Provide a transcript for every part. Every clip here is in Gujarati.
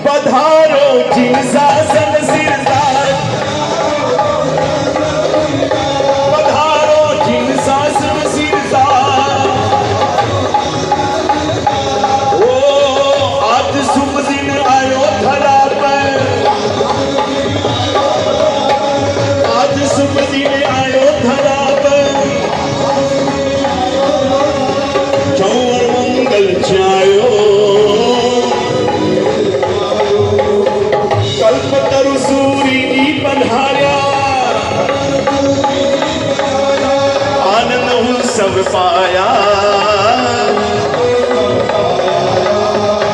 पधारो जी शासन सिरदार, पधारो जी शासन सिरदार। ओ आज शुभ दिन आयो धरा पर, आज शुभ दिन आयो धरा पर, चौवर मंगल छायो। कल्पतरु सूरी जी पधार्या, आनंद उत्सव पाया।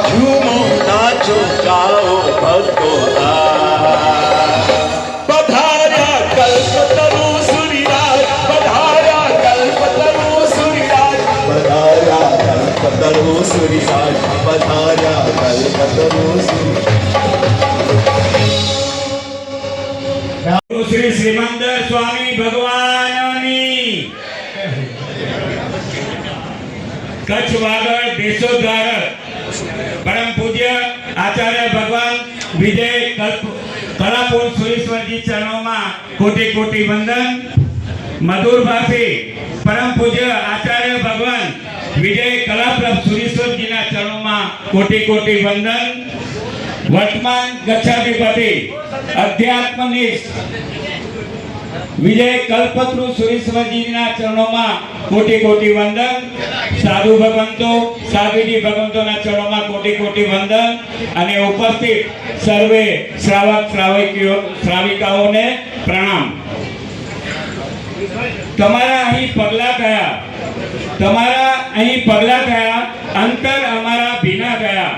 झूमो नाचो गाओ भक्तो पधार्या कल्पतरु सूरीराज, पधार्या कल्पतरु सूरीराज, पधार्या कल्पतरु सूरीराज, पधार्या कल्पतरु सूरीराज। श्री श्रीमंदर स्वामी भगवाननी कच्छ वागड़ देशोद्धार परम पूज्य आचार्य भगवान विजय कलापुर सुरेश्वर जी चरणों में कोटि कोटि वंदन। मधुर भाषी परम पूज्य आचार्य भगवान विजय कलापुर सुरेश्वर जी ना चरणों में कोटि कोटि वंदन। वर्तमान गच्छाधिपति अध्यात्मनिष्ठ विजय कल्पतरु सुरेश्वर जी ना चरणों में कोटि कोटि वंदन। साधु भगवंतो साधुजी भगवंतो ना चरणों में कोटि कोटि वंदन। अने उपस्थित सर्वे श्रावक श्राविकाओं ने प्रणाम। तमारा अहीं पगला गया, तमारा अहीं पगला गया, अंतर अमारा भीना गया।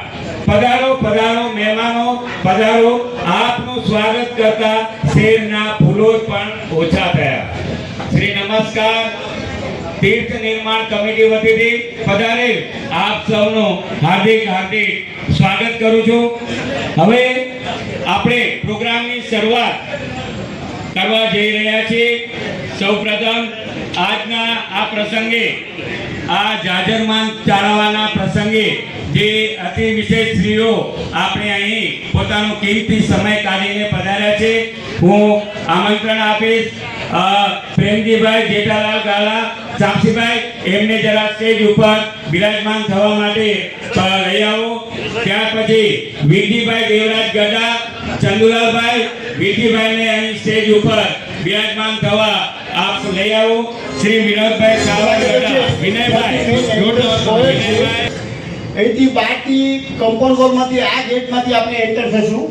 पधारो पधारो मेहमानो पधारो। आपનું સ્વાગત કરતા શેરના ફૂલો પણ ઓછા થયા। શ્રી નમસ્કાર। तीर्थ निर्माण कमिटी वतीથી પધારેલ આપ સૌનું હાર્દિક હાર્દિક સ્વાગત કરું છું। હવે આપણે પ્રોગ્રામની શરૂઆત કરવા જઈ રહ્યા છીએ। સૌપ્રથમ આજના આ પ્રસંગે આ જાજરમાન ચાળવાના પ્રસંગે જે અતિ વિશેષ શ્રીઓ આપણે અહીં પોતાનો કિંમતી સમય કાઢીને પધાર્યા છે, હું આમંત્રણ આપીશ પ્રેમજીભાઈ જેઠાલાલ ગાલા સાક્ષીભાઈ એમને જરા સ્ટેજ ઉપર બિરાજમાન થવા માટે લઈ આવો। ત્યાર પછી વિધિભાઈ દેવરાજ ગડા ચંદુલાલભાઈ વિધિભાઈને અહીં સ્ટેજ ઉપર બિરાજમાન થવા આપ લઈ આવો। શ્રી વિનોદભાઈ સાવર ગડા વિનયભાઈ વિનયભાઈ અહીંથી બહારથી કમ્પાઉન્ડ વોલમાંથી આ ગેટમાંથી આપણે એન્ટર થશું।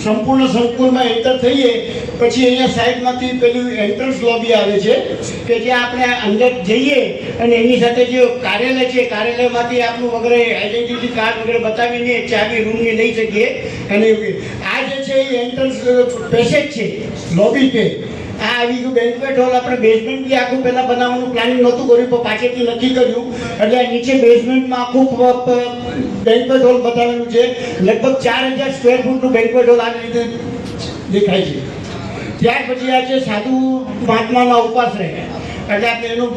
સંપૂર્ણ સંકુલમાં એન્ટર થઈએ પછી અહીંયા સાઈડમાંથી પેલું એન્ટ્રન્સ લોબી આવે છે કે જ્યાં આપણે અંદર જઈએ અને એની સાથે જે કાર્યાલય છે કાર્યાલયમાંથી આપણું વગેરે આઈડેન્ટિટી કાર્ડ વગેરે બતાવીને ચાવી રૂમની લઈ શકીએ। અને આ જે છે એ એન્ટ્રન્સ પેસેજ છે લોબી છે। આ આવી ગયું બેન્ક્વેટ હોલ। આપણે બેઝમેન્ટ બી આખું પહેલાં બનાવવાનું પ્લાનિંગ નહોતું કર્યું પણ પાછળથી નક્કી કર્યું એટલે આ નીચે બેઝમેન્ટમાં આખું બેન્ક્વેટ હોલ બતાવેલું છે। લગભગ 4000 સ્ક્વેર ફૂટનું બેન્ક્વેટ હોલ આવી રીતે દેખાય છે। ત્યાર પછી આ છે સાધુ મહાત્માના ઉપાશ્રય એટલે આપણે એનું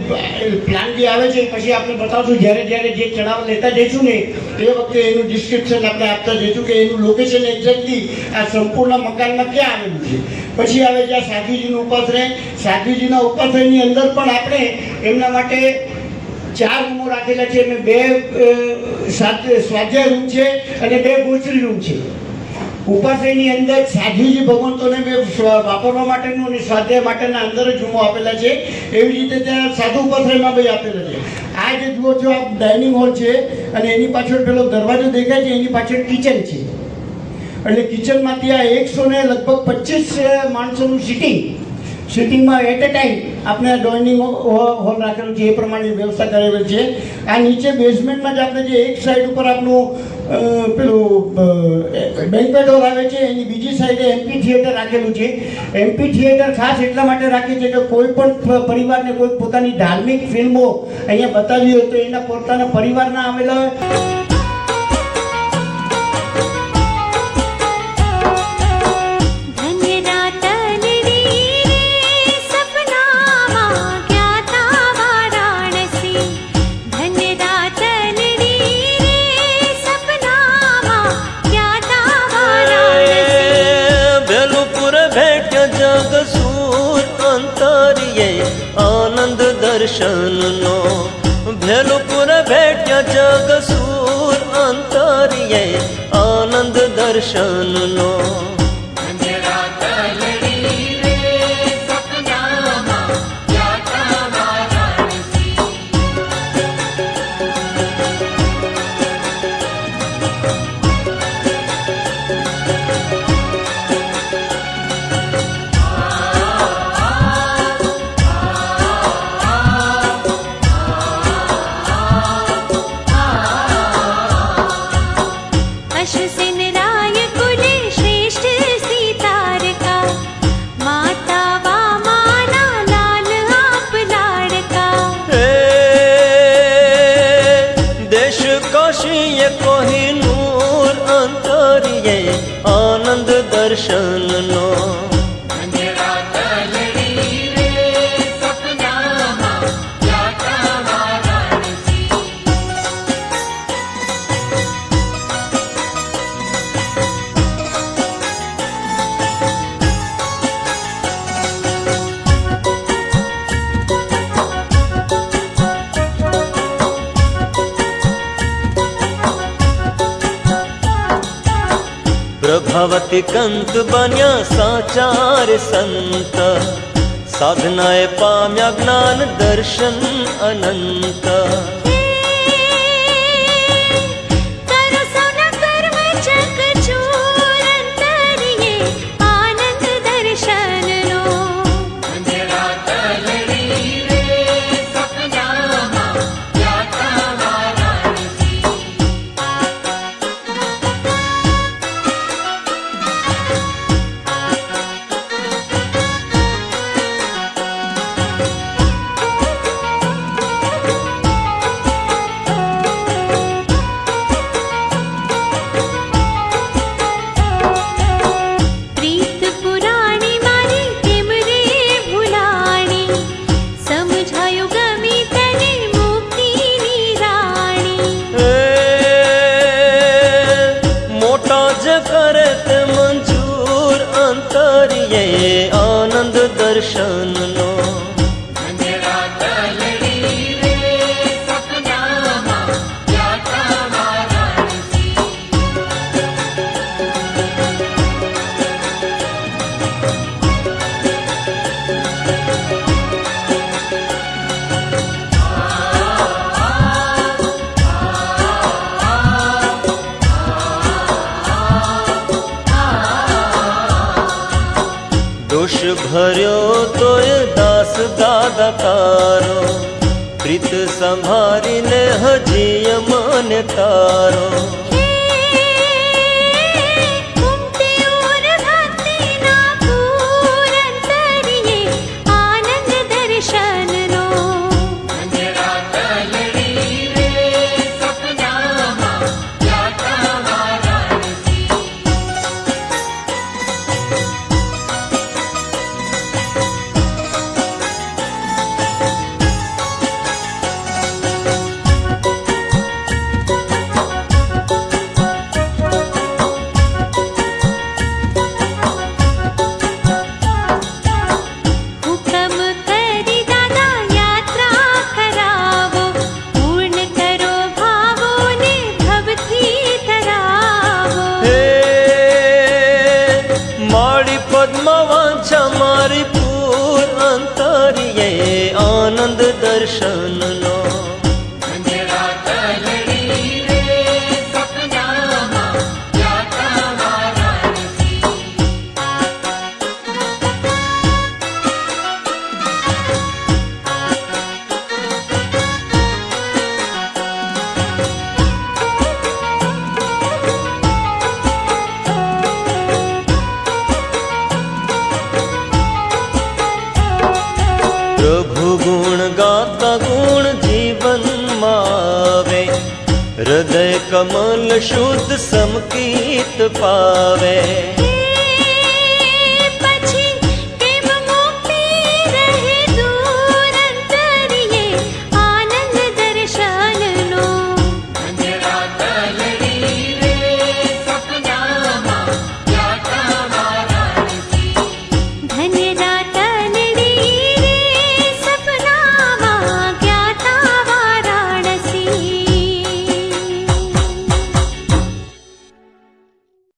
પ્લાન બી આવે છે પછી આપણે બતાવશું જ્યારે જ્યારે જે ચઢાવ લેતા જઈશું ને એ વખતે એનું ડિસ્ક્રિપ્શન આપણે આપતા જઈશું કે એનું લોકેશન એક્ઝેક્ટલી આ સંપૂર્ણ મકાનમાં ક્યાં આવેલું છે। પછી આવે જ્યાં સાધુજીનું ઉપાશ્રય। સાધુજીના ઉપાશ્રયની અંદર પણ આપણે એમના માટે 4 રૂમો રાખેલા છે। એમાં 2 સ્વાધ્યાય રૂમ છે અને 2 ગોચરી રૂમ છે। ઉપાશ્રયની અંદર સાધુજી ભગવંતોને વાપરવા માટેનું અને સ્વાધ્યાય માટેના અંદર જ રૂમો આપેલા છે। એવી રીતે ત્યાં સાધુ ઉપાશ્રયમાં બી આપેલા છે। આ જે જુઓ છો આ ડાઇનિંગ હોલ છે અને એની પાછળ પેલો દરવાજો દેખાય છે એની પાછળ કિચન છે। એટલે કિચનમાંથી આ 100 ને લગભગ 25 માણસોનું સિટિંગમાં એટ એ ટાઈમ આપણે આ ડાઇનિંગ હોલ રાખેલું છે એ પ્રમાણે વ્યવસ્થા કરેલી છે। આ નીચે બેઝમેન્ટમાં જ આપણે જે એક સાઈડ ઉપર આપણું પેલું બેન્ક્વેટ હોલ આવે છે એની બીજી સાઈડે એમપી થિયેટર રાખેલું છે। એમપી થિયેટર ખાસ એટલા માટે રાખે છે કે કોઈ પણ પરિવારને કોઈ પોતાની ધાર્મિક ફિલ્મો અહીંયા બતાવી હોય તો એના પોતાના પરિવારના આવેલા હોય। जग सूर अंतरिये आनंद दर्शन नो भेलुपुर भेट्या जग सूर अंतरिये आनंद दर्शन नो कोहिनूर अंतरिये आनंद दर्शन नो प्रभावती कंत बन्या साचार संत साधनाए पाम्या ज्ञान दर्शन अनंत करत मंजूर अंतरिये आनंद दर्शन नो दोष भर्यो तोय दास दादा तारो प्रीत संभारी ने हजी मन तारो पद्मवांछा मारी पूर अंतरिये आनंद दर्शन नो प्रभु गुण गाता गुण जीवन मावे हृदय कमल शुद्ध समकीत पावे।